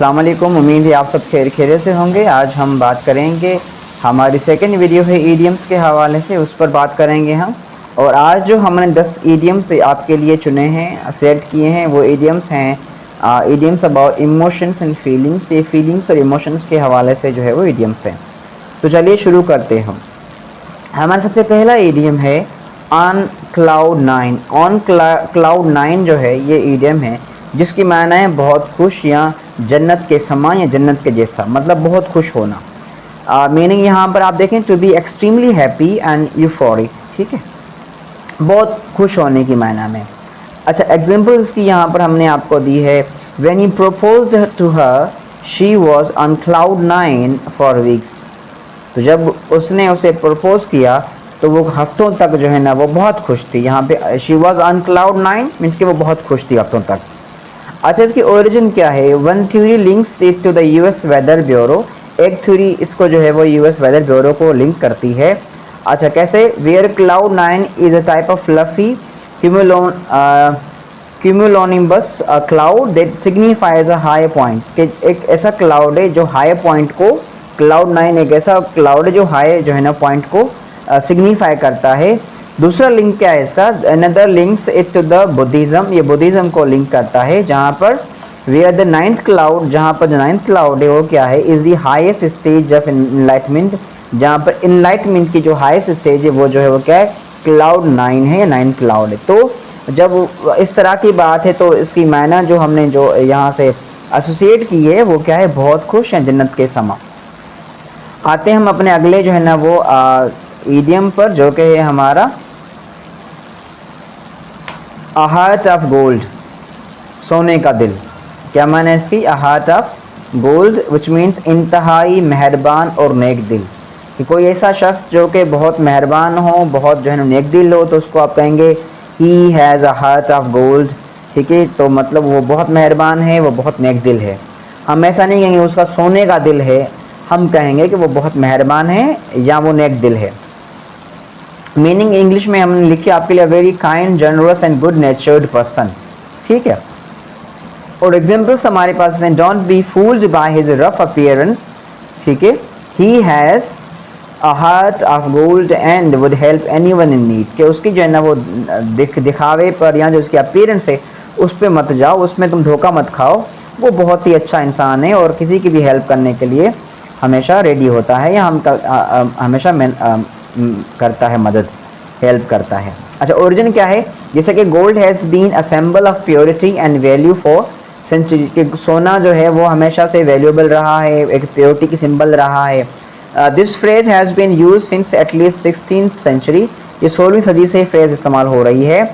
अस्सलाम वालेकुम। उम्मीद है आप सब खैरियत से होंगे। आज हम बात करेंगे, हमारी सेकंड वीडियो है ईडियम्स के हवाले से, उस पर बात करेंगे हम। और आज जो हमने 10 ईडियम्स आपके लिए चुने हैं, सेलेक्ट किए हैं, वो ईडियम्स हैं idioms about emotions and feelings. ये फीलिंग्स और इमोशंस के हवाले से जो है वो ईडियम्स हैं। तो चलिए शुरू करते हैं हम। हमारा सबसे पहला ईडियम है on cloud nine. On cloud nine जो है ये ईडियम है जिसकी माना है बहुत खुश या जन्नत के समान या जन्नत के जैसा, मतलब बहुत खुश होना। मीनिंग यहाँ पर आप देखें to be extremely happy and euphoric, ठीक है, बहुत खुश होने की मायना में। अच्छा, एग्जांपल इसकी यहाँ पर हमने आपको दी है। When he proposed to her she was on cloud nine for weeks. तो जब उसने उसे प्रपोज किया तो वो हफ्तों तक जो है ना वो बहुत खुश थी। यहाँ पे she was on cloud nine means कि वो बहुत खुश थी हफ्तों तक। अच्छा, इसकी ओरिजिन क्या है? One theory links it to the US weather bureau. एक थ्योरी इसको जो है वो यूएस वेदर ब्यूरो को लिंक करती है। अच्छा, कैसे? Where cloud nine is a type of fluffy cumulonimbus cloud that signifies a high point. कि एक ऐसा क्लाउड है जो हाई पॉइंट को, क्लाउड नाइन एक ऐसा क्लाउड है जो हाई जो है ना पॉइंट को सिग्निफाई करता है। दूसरा लिंक क्या है इसका? Another links it to the Buddhism. ये बुद्धिज़्म को लिंक करता है, जहाँ पर वेयर द नाइन्थ क्लाउड, जहाँ पर जो नाइन्थ क्लाउड है वो क्या है? Is the highest stage of enlightenment. जहाँ पर इनलाइटमेंट की जो हाईएस्ट स्टेज है वो जो है वो क्या है? क्लाउड नाइन है या नाइन क्लाउड है। तो जब इस तरह की बात है तो इसकी मायना जो हमने जो यहाँ से एसोसिएट की है वो क्या है? बहुत खुश हैं जन्नत के समा। आते हैं हम अपने अगले जो है ना वो ईडियम पर, जो कि है हमारा अ हार्ट ऑफ गोल्ड, सोने का दिल। क्या माना है इसकी? A heart of gold which means इंतहाई मेहरबान और नेक दिल। कि कोई ऐसा शख्स जो कि बहुत मेहरबान हो, बहुत जो है ना नेक दिल हो, तो उसको आप कहेंगे he has a heart of gold, ठीक है। तो मतलब वो बहुत मेहरबान है, वो बहुत नेक दिल है। हम ऐसा नहीं कहेंगे उसका सोने का दिल है, हम कहेंगे कि वो बहुत मेहरबान है या वो नेक दिल है। मीनिंग इंग्लिश में हमने लिखी आपके लिए, very kind, generous and good नेचर्ड person, ठीक है। और एग्जांपल्स हमारे पास हैं, don't be fooled by his rough appearance, ठीक है, he has a heart of gold and would help anyone in need. कि उसकी जो है ना वो दिखावे पर या जो उसकी अपीयरेंस है उस पर मत जाओ, उसमें तुम धोखा मत खाओ। वो बहुत ही अच्छा इंसान है और किसी की भी हेल्प करने के लिए हमेशा रेडी होता है, या हमेशा करता है मदद, हेल्प करता है। अच्छा, ओरिजिन क्या है? जैसे कि gold has been a symbol of purity and value for century. कि सोना जो है वो हमेशा से वैल्यूएबल रहा है, एक प्योरिटी की सिंबल रहा है। This phrase has been use since at least 16th century. ये 16वीं सदी से फ्रेज इस्तेमाल हो रही है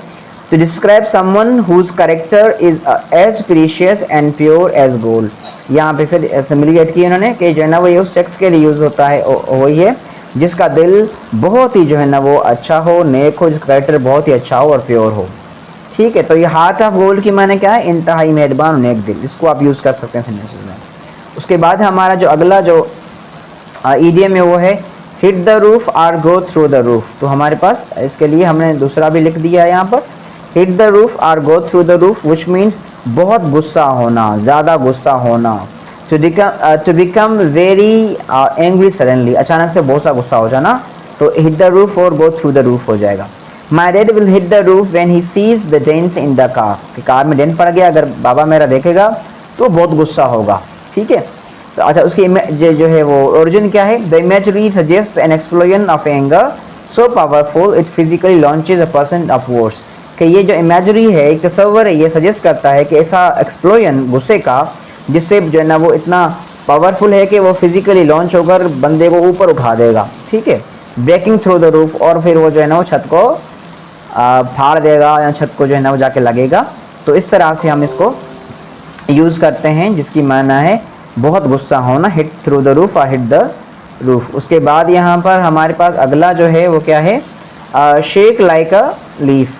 to describe someone whose character is as precious and pure as gold. यहाँ पे फिर सिमिलिएट की उन्होंने कि जो है ना वो ये उस शख्स के लिए यूज़ होता है, वही है जिसका दिल बहुत ही जो है ना वो अच्छा हो, नेक हो, जिसका करेक्टर बहुत ही अच्छा हो और प्योर हो, ठीक है। तो ये हार्ट ऑफ गोल्ड की माने क्या है? इंतहाई मेहरबान और नेक दिल। इसको आप यूज़ कर सकते हैं सेंटेंसेस में। उसके बाद हमारा जो अगला जो ईडियम है वो है हिट द रूफ और गो थ्रू द रूफ। तो हमारे पास इसके लिए हमने दूसरा भी लिख दिया है यहाँ पर, हिट द रूफ और go through the roof, which means बहुत गुस्सा होना, ज़्यादा गुस्सा होना। To become very angry suddenly, अचानक से बहुत सा गुस्सा हो जाना, तो हिट द रूफ और गो थ्रू द रूफ हो जाएगा। My dad will hit the roof when he sees the dent in the car. कि कार में डेंट पड़ गया, अगर बाबा मेरा देखेगा तो बहुत गुस्सा होगा, ठीक है। तो अच्छा, उसकी जो है वो ओरिजिन क्या है? The imagery suggest an explosion of anger so powerful it physically launches a person off worse. कि ये जो इमेजरी है, एक तस्वर है, ये सजेस्ट करता है कि ऐसा एक्सप्लोजन गुस्से का जिससे जो है ना वो इतना पावरफुल है कि वो फिजिकली लॉन्च होकर बंदे को ऊपर उठा देगा, ठीक है। ब्रेकिंग थ्रू द रूफ, और फिर वो जो है ना वो छत को फाड़ देगा या छत को जो है ना वो जाके लगेगा। तो इस तरह से हम इसको यूज़ करते हैं, जिसकी माना है बहुत गुस्सा होना, हिट थ्रू द रूफ और हिट द रूफ। उसके बाद यहाँ पर हमारे पास अगला जो है वो क्या है? शेक लाइक अ लीफ,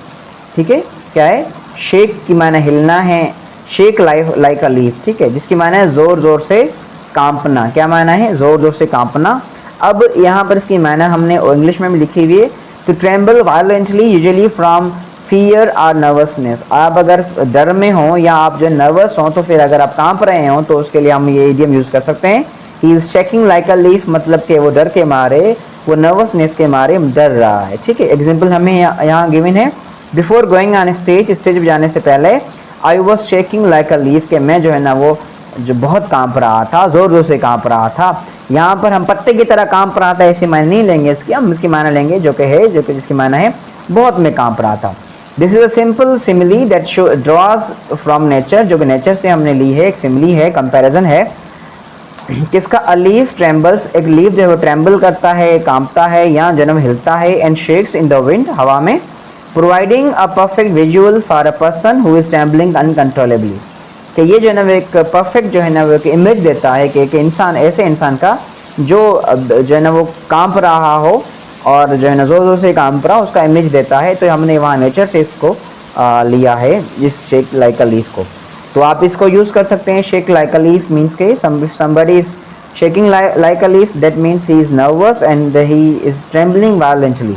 ठीक है। क्या है? शेक की माना हिलना है, शेक लाइक अ लीफ, ठीक है, जिसकी माना है ज़ोर ज़ोर से कांपना। क्या माना है? ज़ोर ज़ोर से कांपना। अब यहाँ पर इसकी माना हमने इंग्लिश में भी लिखी हुई है, to tremble violently usually from fear और नर्वसनेस, आप अगर डर में हो या आप जो नर्वस हो तो फिर अगर आप कांप रहे हो तो उसके लिए हम ये इडियम यूज़ कर सकते हैं, he is shaking like a leaf, मतलब कि वो डर के मारे, वो नर्वसनेस के मारे डर रहा है। ठीक है, एग्जाम्पल हमें यहाँ गिवन है, before going on stage, stage पर जाने से पहले, I was shaking like a leaf, के मैं जो है ना वो जो बहुत कांप रहा था, ज़ोर ज़ोर से कांप रहा था। यहाँ पर हम पत्ते की तरह कांप रहा था ऐसे मायने नहीं लेंगे इसकी, हम इसकी मायने लेंगे जो कि है, जो कि जिसकी मायने है बहुत में कांप रहा था। This is a simple simile that show draws from nature, जो कि नेचर से हमने ली है, एक सिमिली है, कंपैरिजन है। किसका? अ लीफ ट्रेम्बल्स, एक लीफ जो है वो ट्रेम्बल करता है, कांपता है या जन्म हिलता है, and shakes in the wind, हवा में, providing a perfect visual for a person who is trembling uncontrollably, कि ये जो है ना एक परफेक्ट जो है ना वो एक इमेज देता है कि एक इंसान, ऐसे इंसान का जो है ना वो कांप रहा हो और जो है ना ज़ोर ज़ोर से कांप रहा, उसका इमेज देता है। तो हमने वहाँ नेचर से इसको लिया है, जिस शेक लाइक अ लीफ को। तो आप इसको यूज़ कर सकते हैं, shake like a leaf means के somebody is shaking like a leaf, that means he is nervous and he is trembling violently।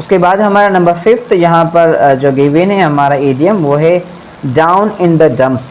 उसके बाद हमारा नंबर 5 यहाँ पर जो गिवन है हमारा इडियम वो है डाउन इन द डम्प्स।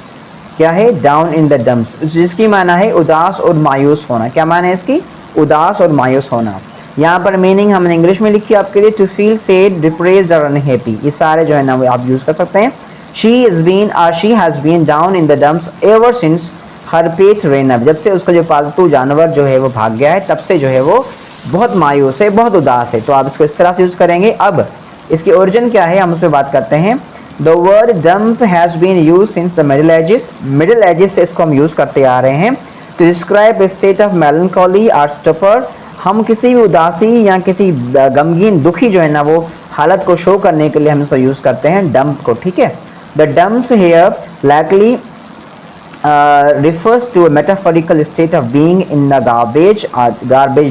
क्या है? डाउन इन द डम्प्स, जिसकी माना है उदास और मायूस होना। क्या माना है इसकी? उदास और मायूस होना। यहाँ पर मीनिंग हमने इंग्लिश में लिखी है आपके लिए, टू फील सैड, डिप्रेस्ड और अनहैप्पी, ये सारे जो है ना वो आप यूज़ कर सकते हैं। शी इज़ बीन और she has been down in the dumps ever since her pet ran up, जब से उसका जो पालतू जानवर जो है वो भाग गया है तब से जो है वो बहुत मायूस है, बहुत उदास है। तो आप इसको इस तरह से यूज़ करेंगे। अब इसकी ओरिजिन क्या है हम उस पर बात करते हैं। The word dump has been use since the middle ages, middle ages से इसको हम यूज़ करते आ रहे हैं to describe a state of melancholy और स्टपर। हम किसी भी उदासी या किसी गमगीन दुखी जो है ना वो हालत को शो करने के लिए हम इसको यूज़ करते हैं डंप को। ठीक है, the dumps here likely refers to a metaphorical state of being in a garbage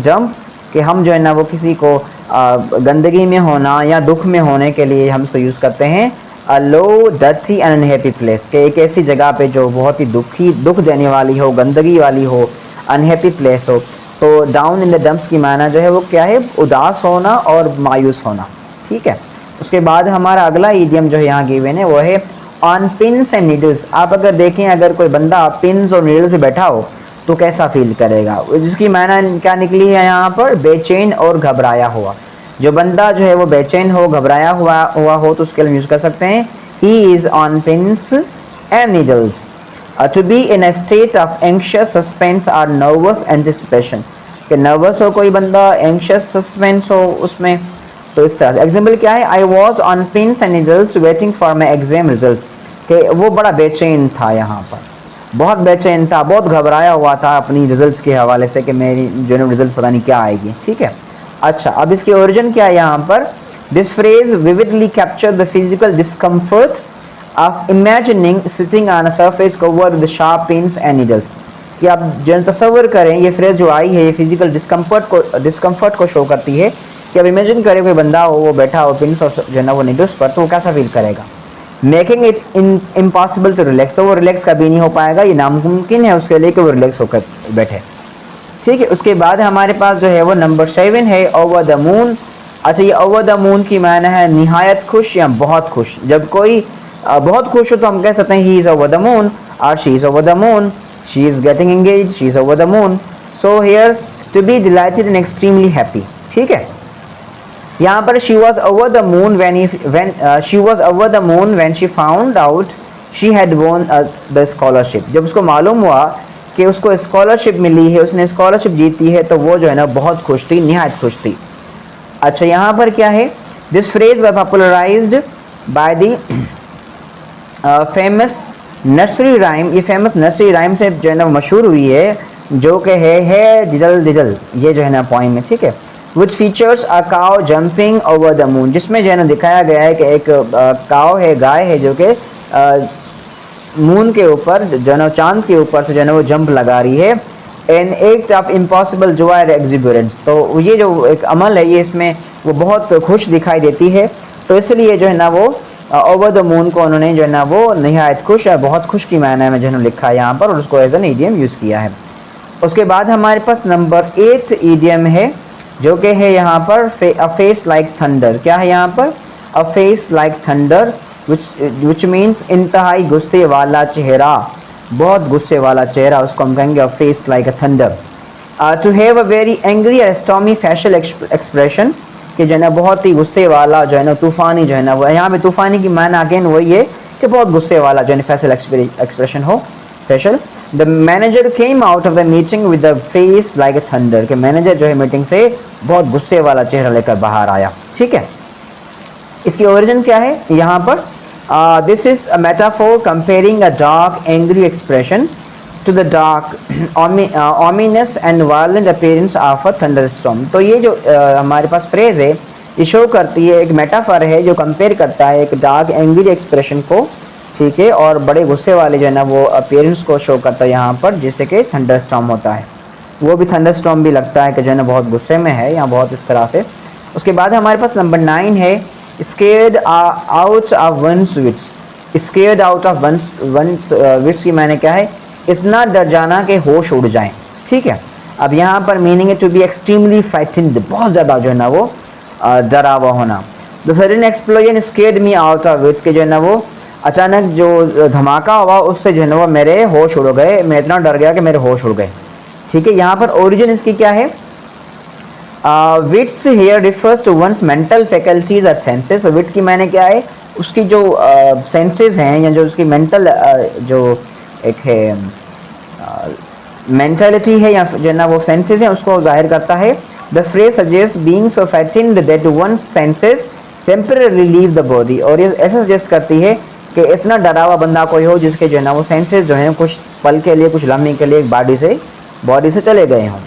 dump, कि हम जो है ना वो किसी को गंदगी में होना या दुख में होने के लिए हम इसको यूज़ करते हैं। a low dirty and unhappy place, कि एक ऐसी जगह पे जो बहुत ही दुख देने वाली हो, गंदगी वाली हो, अनहैप्पी प्लेस हो। तो डाउन इन द डम्प्स की माना जो है वो क्या है? उदास होना और मायूस होना। ठीक है, उसके बाद हमारा अगला इडियम जो है यहाँ गिवन है वो है ऑन पिन्स एंड नीडल्स। आप अगर देखें, अगर कोई बंदा पिन्स और नीडल्स पे बैठा हो तो कैसा फील करेगा, जिसकी मायना क्या निकली है यहाँ पर? बेचैन और घबराया हुआ। जो बंदा जो है वो बेचैन हो, घबराया हुआ हो तो उसके लिए यूज़ कर सकते हैं he is on pins and needles. To be in a state of anxious suspense और नर्वस एंटिसिपेशन, कि नर्वस हो कोई बंदा, एंक्शियस सस्पेंस हो उसमें। तो इस तरह से एग्जाम्पल क्या है? I was on pins and needles waiting for my exam result, कि वो बड़ा बेचैन था, यहाँ पर बहुत बेचैन था, बहुत घबराया हुआ था अपनी रिजल्ट्स के हवाले से कि मेरी जो है रिजल्ट पता नहीं क्या आएगी। ठीक है, अच्छा अब इसकी ओरिजिन क्या है यहाँ पर? This phrase vividly capture the physical discomfort of imagining sitting on a surface covered with sharp pins and needles, कि आप जो तस्वर करें, ये फ्रेज जो आई है ये फिजिकल डिस्कम्फर्ट को शो करती है कि अब इमेजिन करें कोई बंदा हो, वो बैठा हो पिन्स और जो है ना वो नीडल्स पर, तो वो कैसा फील करेगा। Making it impossible to relax, तो वो रिलैक्स कभी नहीं हो पाएगा, ये नामुमकिन है उसके लिए कि वो रिलैक्स होकर बैठे। ठीक है, उसके बाद हमारे पास जो है वो नंबर 7 है ओवर द मून। अच्छा, ये ओवर द मून की माना है निहायत खुश या बहुत खुश। जब कोई बहुत खुश हो तो हम कह सकते हैं he is over the moon और she is over the moon, she is getting engaged, she is over the moon. So here to be delighted and extremely happy. ठीक है, यहाँ पर she was over the moon when she found out she had won the scholarship। जब उसको मालूम हुआ कि उसको स्कॉलरशिप मिली है, उसने स्कॉलरशिप जीती है, तो वो जो है ना बहुत खुश थी, निहायत खुश थी। अच्छा, यहाँ पर क्या है? This phrase was popularized by the famous nursery rhyme, ये फेमस नर्सरी राइम से जो है ना मशहूर हुई है, जो कि है डिजल डिजल, ये जो है ना पॉइंट में। ठीक है, विच फीचर्स अ काव जंपिंग ओवर द मून, जिसमें जो है ना दिखाया गया है कि एक काव है, गाय है, जो कि मून के ऊपर जो है ना चांद के ऊपर से जो है ना वो जंप लगा रही है। An act of impossible joy exuberance, तो ये जो एक अमल है ये इसमें वो बहुत खुश दिखाई देती है, तो इसलिए जो है ना वो ओवर द मून को उन्होंने जो है ना वो निहायत खुश है, बहुत खुश की मायने में जो है ना लिखा है यहाँ पर, और उसको एज एन ईडियम यूज़ किया है। उसके बाद हमारे पास नंबर 8 ईडियम है जो कि है यहाँ पर अ फेस लाइक थंडर। क्या है यहाँ पर? अ face like thunder which means इंतहाई गुस्से वाला चेहरा, बहुत गुस्से वाला चेहरा, उसको हम कहेंगे a face like a thunder. To have a very angry और स्टॉर्मी फेशियल एक्सप्रेशन, कि जो है ना बहुत ही गुस्से वाला जो है ना तूफानी जो है ना, वो यहाँ पे तूफानी की माना अगेन वही है कि बहुत गुस्से वाला जो है फेशियल एक्सप्रेशन हो, facial. The manager came out of the meeting with the face like a thunder, कि मैनेजर जो है मीटिंग से बहुत गुस्से वाला चेहरा लेकर बाहर आया। ठीक है, इसकी ओरिजिन क्या है यहाँ पर? This is a metaphor comparing a dark angry expression to the dark ominous and violent appearance of a thunderstorm. तो ये जो हमारे पास फ्रेज है ये शो करती है, एक मेटाफर है जो कंपेयर करता है एक डार्क एंग्री एक्सप्रेशन को, ठीक है, और बड़े गुस्से वाले जो है ना वो अपीयरेंस को शो करता है यहाँ पर, जिससे कि थंडरस्टॉर्म होता है। वो भी थंडरस्टॉर्म भी लगता है कि जो है ना बहुत गुस्से में है यहाँ, बहुत इस तरह से। उसके बाद हमारे पास नंबर 9 है scared out of one's wits. Scared out of one's wits की मैंने क्या है? इतना डर जाना कि होश उड़ जाएं। ठीक है, अब यहाँ पर मीनिंग है टू बी एक्सट्रीमली फ्राइटेंड, बहुत ज़्यादा जो है ना वो डरा हुआ होना। The sudden explosion scared me out of wits, के जो है ना वो अचानक जो धमाका हुआ उससे जो है ना वो मेरे होश उड़ गए, मैं इतना डर गया कि मेरे होश उड़ गए। ठीक है, यहाँ पर ओरिजिन इसकी क्या है? Wits here refers to one's mental faculties और सेंसेस। और विट की मैंने क्या है? उसकी जो सेंसेस हैं या जो उसकी मेंटल जो एक है मेंटालिटी है या जो ना वो सेंसेस हैं उसको जाहिर करता है। The phrase suggest being so frightened that one's senses temporary leave the body. और ये ऐसा सजेस्ट करती है कि इतना डरा हुआ बंदा कोई हो जिसके जो है ना वो सेंसेस जो हैं कुछ पल के लिए, कुछ लम्हे के लिए बॉडी से चले गए हों।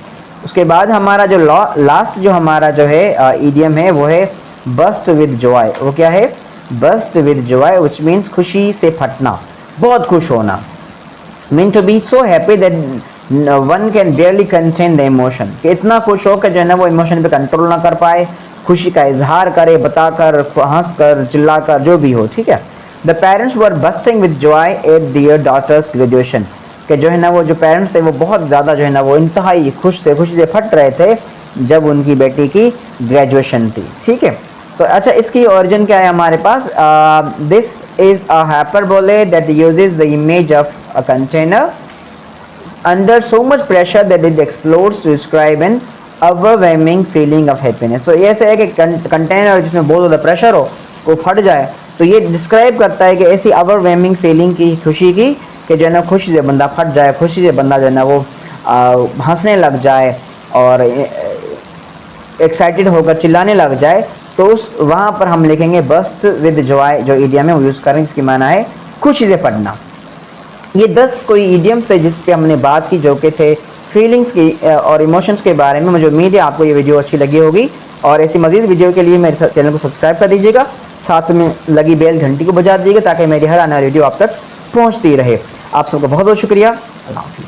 उसके बाद हमारा जो लास्ट जो हमारा जो है ईडियम है वो है बस्ट विद जॉय। वो क्या है? Burst with joy which means खुशी से फटना, बहुत खुश होना। Mean to be so happy that one can barely contain the emotion, कि इतना खुश हो कि जो है ना वो इमोशन पे कंट्रोल ना कर पाए, खुशी का इजहार करे, बताकर, हंस कर, चिल्ला कर, जो भी हो। ठीक है, the parents were bursting with joy at their daughter's graduation, कि जो है ना वो जो पेरेंट्स थे वो बहुत ज़्यादा जो है ना वो इंतहाई खुशी से फट रहे थे जब उनकी बेटी की ग्रेजुएशन थी। ठीक है, तो अच्छा इसकी ओरिजिन क्या है हमारे पास? This is a hyperbole that uses the image of a container under so much pressure that it explodes to describe an overwhelming feeling of happiness. तो ये ऐसे है कि कंटेनर जिसमें बहुत ज़्यादा प्रेशर हो वो फट जाए, तो ये डिस्क्राइब करता है कि ऐसी ओवरवेलमिंग फीलिंग की, खुशी की, कि जो है ना खुशी से बंदा फट जाए, खुशी से बंदा जो है ना वो हंसने लग जाए और एक्साइटेड होकर चिल्लाने लग जाए। तो उस वहाँ पर हम लिखेंगे बस्ट विद जॉय, जो ईडियम है वो यूज़ करें, जिसकी माना है खुशी से फटना। ये 10 कोई ईडियम्स थे जिस पे हमने बात की, जो कि थे फीलिंग्स की और इमोशंस के बारे में। मुझे उम्मीद है आपको ये वीडियो अच्छी लगी होगी, और ऐसी मज़ीद वीडियो के लिए मेरे चैनल को सब्सक्राइब कर दीजिएगा, साथ में लगी बेल घंटी को बजा दीजिएगा ताकि मेरी हर आने वाली वीडियो आप तक पहुँचती रहे। आप सबका बहुत बहुत शुक्रिया। अल्लाह हाफ़िज़।